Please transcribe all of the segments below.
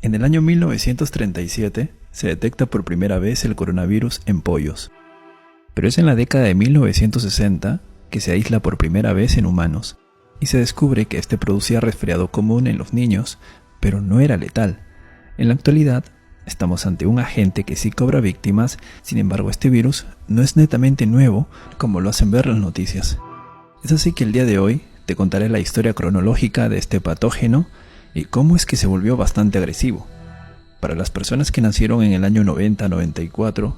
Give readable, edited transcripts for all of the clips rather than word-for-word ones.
En el año 1937 se detecta por primera vez el coronavirus en pollos, pero es en la década de 1960 que se aísla por primera vez en humanos y se descubre que este producía resfriado común en los niños, pero no era letal. En la actualidad, estamos ante un agente que sí cobra víctimas, sin embargo este virus no es netamente nuevo como lo hacen ver las noticias. Es así que el día de hoy te contaré la historia cronológica de este patógeno y cómo es que se volvió bastante agresivo. Para las personas que nacieron en el año 90-94,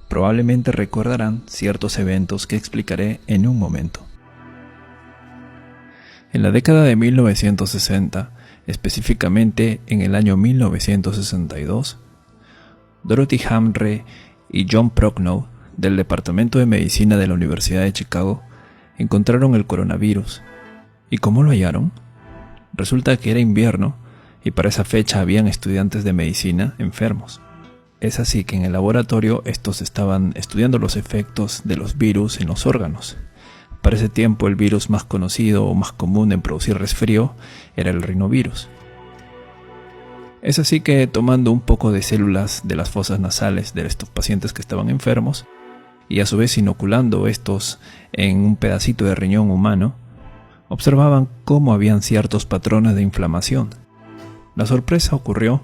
probablemente recordarán ciertos eventos que explicaré en un momento. En la década de 1960, específicamente en el año 1962, Dorothy Hamre y John Prochnow, del Departamento de Medicina de la Universidad de Chicago, encontraron el coronavirus. ¿Y cómo lo hallaron? Resulta que era invierno y para esa fecha habían estudiantes de medicina enfermos. Es así que en el laboratorio estos estaban estudiando los efectos de los virus en los órganos. Para ese tiempo el virus más conocido o más común en producir resfrío era el rinovirus. Es así que tomando un poco de células de las fosas nasales de estos pacientes que estaban enfermos y a su vez inoculando estos en un pedacito de riñón humano, observaban cómo habían ciertos patrones de inflamación. La sorpresa ocurrió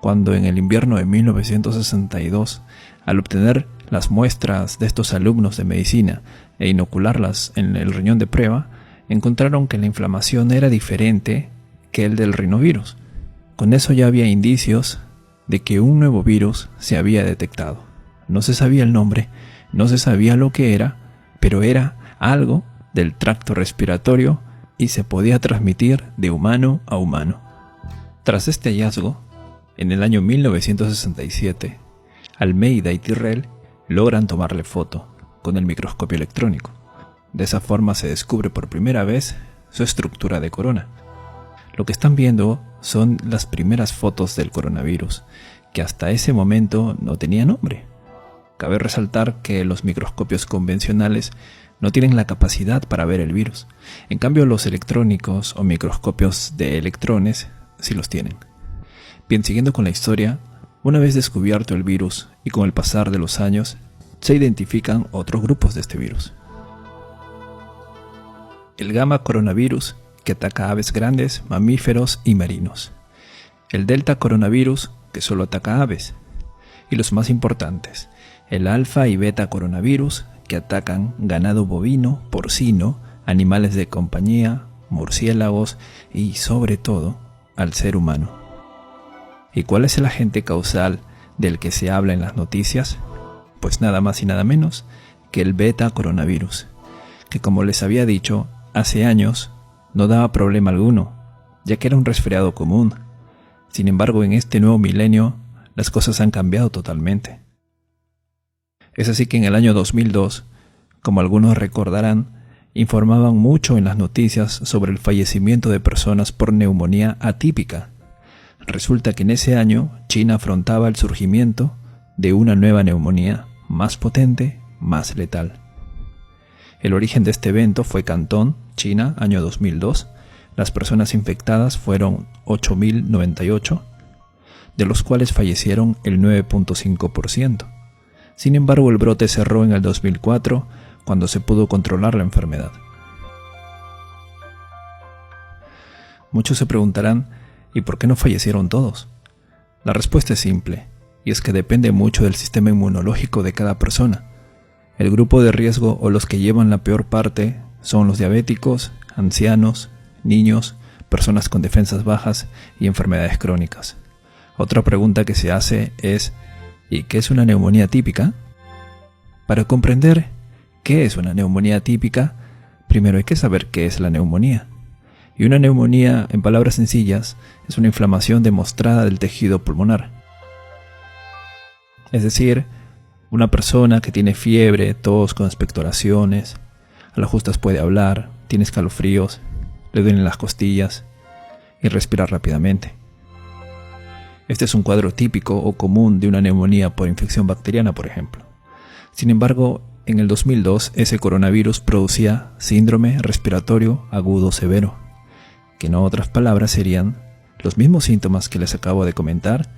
cuando en el invierno de 1962, al obtener las muestras de estos alumnos de medicina e inocularlas en el riñón de prueba, encontraron que la inflamación era diferente que el del rinovirus. Con eso ya había indicios de que un nuevo virus se había detectado. No se sabía el nombre, no se sabía lo que era, pero era algo del tracto respiratorio y se podía transmitir de humano a humano. Tras este hallazgo, en el año 1967, Almeida y Tyrrell logran tomarle foto con el microscopio electrónico. De esa forma se descubre por primera vez su estructura de corona. Lo que están viendo son las primeras fotos del coronavirus, que hasta ese momento no tenía nombre. Cabe resaltar que los microscopios convencionales no tienen la capacidad para ver el virus. En cambio, los electrónicos o microscopios de electrones sí los tienen. Bien, siguiendo con la historia, una vez descubierto el virus y con el pasar de los años, se identifican otros grupos de este virus. El gamma coronavirus, que ataca a aves grandes, mamíferos y marinos. El delta coronavirus, que solo ataca a aves. Y los más importantes, el alfa y beta coronavirus, que atacan ganado bovino, porcino, animales de compañía, murciélagos y, sobre todo, al ser humano. ¿Y cuál es el agente causal del que se habla en las noticias? Pues nada más y nada menos que el beta coronavirus, que como les había dicho, hace años no daba problema alguno, ya que era un resfriado común. Sin embargo, en este nuevo milenio, las cosas han cambiado totalmente. Es así que en el año 2002, como algunos recordarán, informaban mucho en las noticias sobre el fallecimiento de personas por neumonía atípica. Resulta que en ese año China afrontaba el surgimiento de una nueva neumonía, más potente, más letal. El origen de este evento fue Cantón, China, año 2002. Las personas infectadas fueron 8.098, de los cuales fallecieron el 9.5%. Sin embargo, el brote cerró en el 2004, cuando se pudo controlar la enfermedad. Muchos se preguntarán, ¿y por qué no fallecieron todos? La respuesta es simple, y es que depende mucho del sistema inmunológico de cada persona. El grupo de riesgo o los que llevan la peor parte son los diabéticos, ancianos, niños, personas con defensas bajas y enfermedades crónicas. Otra pregunta que se hace es, ¿y qué es una neumonía típica? Para comprender qué es una neumonía típica, primero hay que saber qué es la neumonía. Y una neumonía, en palabras sencillas, es una inflamación demostrada del tejido pulmonar. Es decir, una persona que tiene fiebre, tos con expectoraciones, a las justas puede hablar, tiene escalofríos, le duelen las costillas y respira rápidamente. Este es un cuadro típico o común de una neumonía por infección bacteriana, por ejemplo. Sin embargo, en el 2002 ese coronavirus producía síndrome respiratorio agudo severo, que en otras palabras serían los mismos síntomas que les acabo de comentar,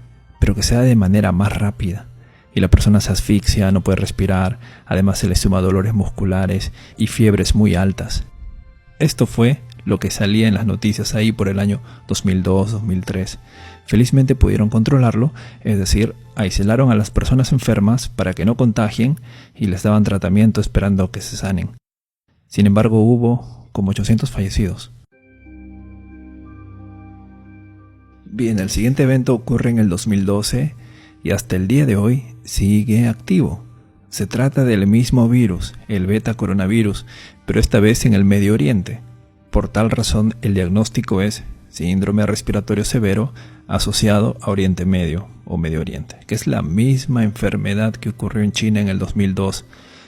pero que sea de manera más rápida. Y la persona se asfixia, no puede respirar, además se le suma dolores musculares y fiebres muy altas. Esto fue lo que salía en las noticias ahí por el año 2002-2003. Felizmente pudieron controlarlo, es decir, aislaron a las personas enfermas para que no contagien y les daban tratamiento esperando que se sanen. Sin embargo, hubo como 800 fallecidos. Bien, el siguiente evento ocurre en el 2012 y hasta el día de hoy sigue activo. Se trata del mismo virus, el beta coronavirus, pero esta vez en el Medio Oriente. Por tal razón, el diagnóstico es síndrome respiratorio severo asociado a Oriente Medio o Medio Oriente, que es la misma enfermedad que ocurrió en China en el 2002,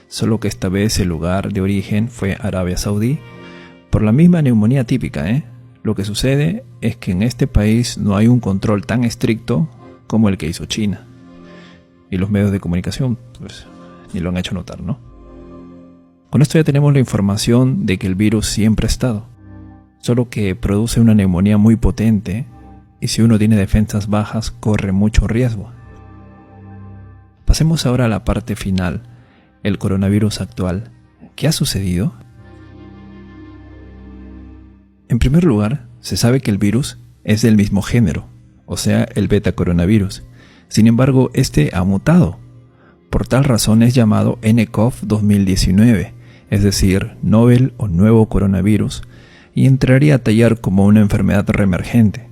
solo que esta vez el lugar de origen fue Arabia Saudí, por la misma neumonía típica, Lo que sucede es que en este país no hay un control tan estricto como el que hizo China. Y los medios de comunicación, pues, ni lo han hecho notar, ¿no? Con esto ya tenemos la información de que el virus siempre ha estado, solo que produce una neumonía muy potente y si uno tiene defensas bajas corre mucho riesgo. Pasemos ahora a la parte final, el coronavirus actual. ¿Qué ha sucedido? En primer lugar, se sabe que el virus es del mismo género, o sea, el beta coronavirus. Sin embargo, este ha mutado. Por tal razón es llamado nCoV 2019, es decir, novel o nuevo coronavirus, y entraría a tallar como una enfermedad reemergente.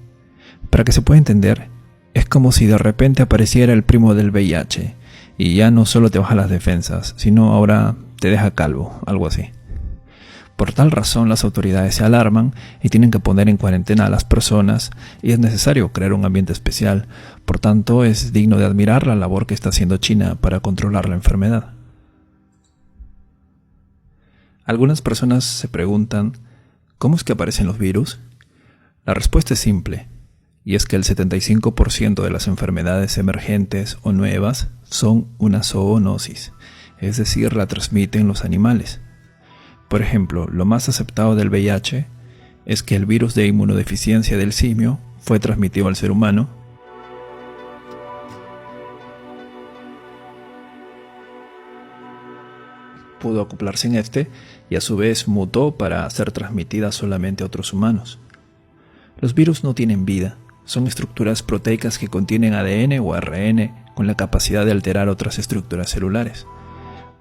Para que se pueda entender, es como si de repente apareciera el primo del VIH, y ya no solo te baja las defensas, sino ahora te deja calvo, algo así. Por tal razón las autoridades se alarman y tienen que poner en cuarentena a las personas y es necesario crear un ambiente especial. Por tanto, es digno de admirar la labor que está haciendo China para controlar la enfermedad. Algunas personas se preguntan, ¿cómo es que aparecen los virus? La respuesta es simple, y es que el 75% de las enfermedades emergentes o nuevas son una zoonosis, es decir, la transmiten los animales. Por ejemplo, lo más aceptado del VIH es que el virus de inmunodeficiencia del simio fue transmitido al ser humano, pudo acoplarse en este y a su vez mutó para ser transmitida solamente a otros humanos. Los virus no tienen vida, son estructuras proteicas que contienen ADN o ARN con la capacidad de alterar otras estructuras celulares.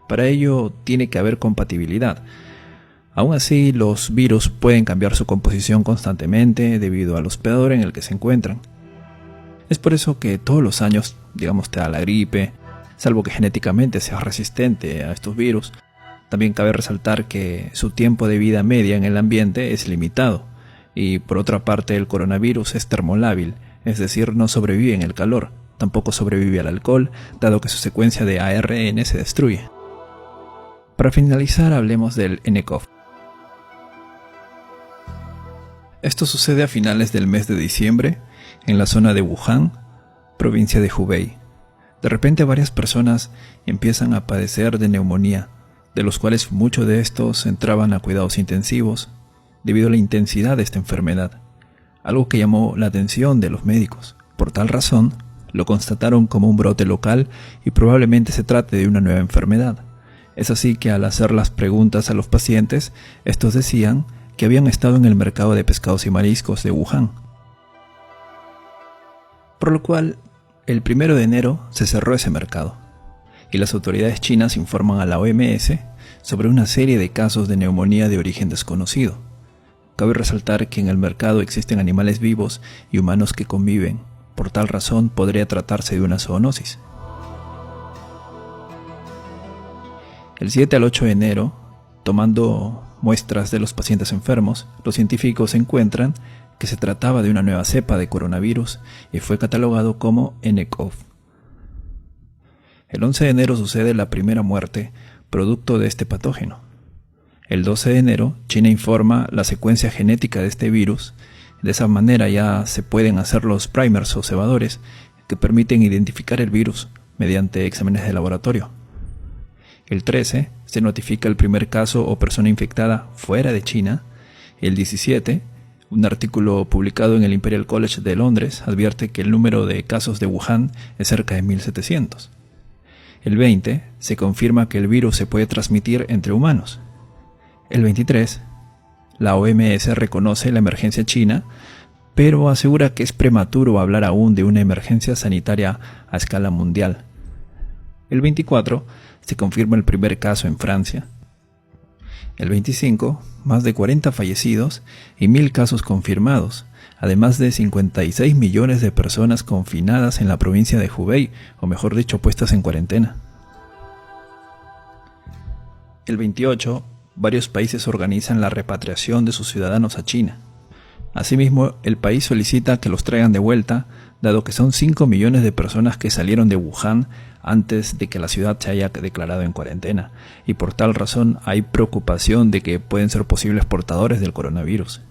Para ello tiene que haber compatibilidad. Aún así, los virus pueden cambiar su composición constantemente debido al hospedador en el que se encuentran. Es por eso que todos los años, digamos, te da la gripe, salvo que genéticamente seas resistente a estos virus. También cabe resaltar que su tiempo de vida media en el ambiente es limitado. Y por otra parte, el coronavirus es termolábil, es decir, no sobrevive en el calor. Tampoco sobrevive al alcohol, dado que su secuencia de ARN se destruye. Para finalizar, hablemos del nCoV. Esto sucede a finales del mes de diciembre, en la zona de Wuhan, provincia de Hubei. De repente varias personas empiezan a padecer de neumonía, de los cuales muchos de estos entraban a cuidados intensivos debido a la intensidad de esta enfermedad, algo que llamó la atención de los médicos. Por tal razón, lo constataron como un brote local y probablemente se trate de una nueva enfermedad. Es así que al hacer las preguntas a los pacientes, estos decían que habían estado en el mercado de pescados y mariscos de Wuhan. Por lo cual, el 1 de enero se cerró ese mercado, y las autoridades chinas informan a la OMS sobre una serie de casos de neumonía de origen desconocido. Cabe resaltar que en el mercado existen animales vivos y humanos que conviven, por tal razón podría tratarse de una zoonosis. El 7 al 8 de enero, tomando muestras de los pacientes enfermos, los científicos encuentran que se trataba de una nueva cepa de coronavirus y fue catalogado como nCoV. El 11 de enero sucede la primera muerte producto de este patógeno. El 12 de enero, China informa la secuencia genética de este virus. De esa manera ya se pueden hacer los primers o cebadores que permiten identificar el virus mediante exámenes de laboratorio. El 13 se notifica el primer caso o persona infectada fuera de China. El 17, Un artículo publicado en el Imperial College de Londres advierte que el número de casos de Wuhan es cerca de 1700. El 20 se confirma que el virus se puede transmitir entre humanos. El 23, la OMS reconoce la emergencia china, pero asegura que es prematuro hablar aún de una emergencia sanitaria a escala mundial. El 24 se confirma el primer caso en Francia. El 25, más de 40 fallecidos y 1000 casos confirmados, además de 56 millones de personas confinadas en la provincia de Hubei, o mejor dicho, puestas en cuarentena. El 28, varios países organizan la repatriación de sus ciudadanos a China. Asimismo, el país solicita que los traigan de vuelta, dado que son 5 millones de personas que salieron de Wuhan antes de que la ciudad se haya declarado en cuarentena, y por tal razón hay preocupación de que pueden ser posibles portadores del coronavirus.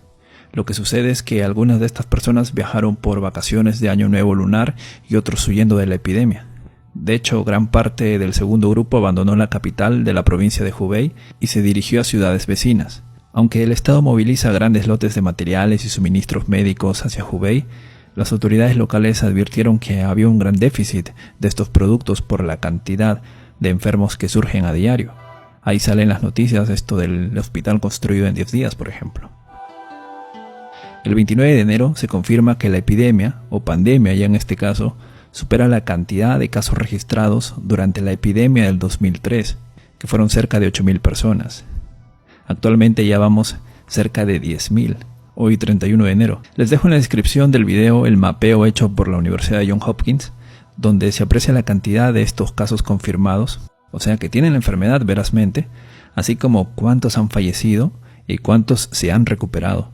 Lo que sucede es que algunas de estas personas viajaron por vacaciones de Año Nuevo lunar y otros huyendo de la epidemia. De hecho, gran parte del segundo grupo abandonó la capital de la provincia de Hubei y se dirigió a ciudades vecinas. Aunque el Estado moviliza grandes lotes de materiales y suministros médicos hacia Hubei, las autoridades locales advirtieron que había un gran déficit de estos productos por la cantidad de enfermos que surgen a diario. Ahí salen las noticias, esto del hospital construido en 10 días, por ejemplo. El 29 de enero se confirma que la epidemia, o pandemia ya en este caso, supera la cantidad de casos registrados durante la epidemia del 2003, que fueron cerca de 8.000 personas. Actualmente ya vamos cerca de 10.000. Hoy 31 de enero. Les dejo en la descripción del video el mapeo hecho por la Universidad de Johns Hopkins, donde se aprecia la cantidad de estos casos confirmados, o sea que tienen la enfermedad verazmente, así como cuántos han fallecido y cuántos se han recuperado.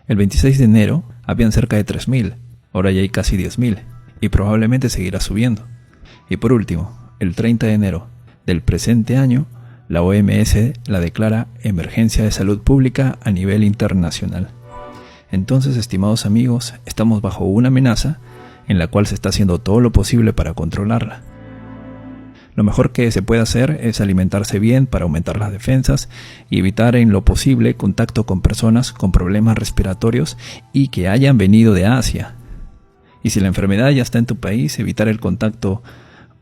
El 26 de enero habían cerca de 3.000, ahora ya hay casi 10.000, y probablemente seguirá subiendo. Y por último, el 30 de enero del presente año, la OMS la declara emergencia de salud pública a nivel internacional. Entonces, estimados amigos, estamos bajo una amenaza en la cual se está haciendo todo lo posible para controlarla. Lo mejor que se puede hacer es alimentarse bien para aumentar las defensas y evitar en lo posible contacto con personas con problemas respiratorios y que hayan venido de Asia. Y si la enfermedad ya está en tu país, evitar el contacto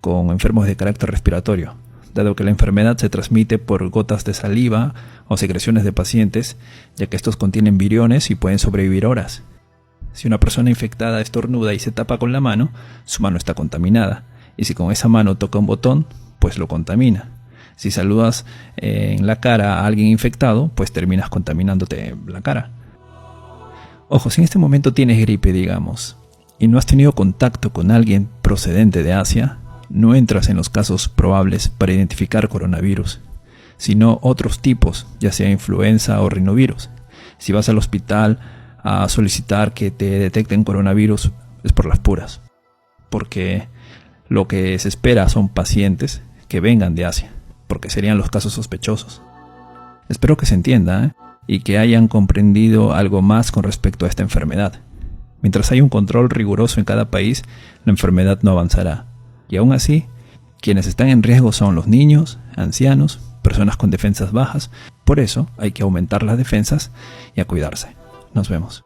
con enfermos de carácter respiratorio, dado que la enfermedad se transmite por gotas de saliva o secreciones de pacientes, ya que estos contienen viriones y pueden sobrevivir horas. Si una persona infectada estornuda y se tapa con la mano, su mano está contaminada, y si con esa mano toca un botón, pues lo contamina. Si saludas en la cara a alguien infectado, pues terminas contaminándote la cara. Ojo, si en este momento tienes gripe, digamos, y no has tenido contacto con alguien procedente de Asia, no entras en los casos probables para identificar coronavirus, sino otros tipos, ya sea influenza o rinovirus. Si vas al hospital a solicitar que te detecten coronavirus, es por las puras, porque lo que se espera son pacientes que vengan de Asia, porque serían los casos sospechosos. Espero que se entienda, y que hayan comprendido algo más con respecto a esta enfermedad. Mientras haya un control riguroso en cada país, la enfermedad no avanzará. Y aún así, quienes están en riesgo son los niños, ancianos, personas con defensas bajas. Por eso hay que aumentar las defensas y a cuidarse. Nos vemos.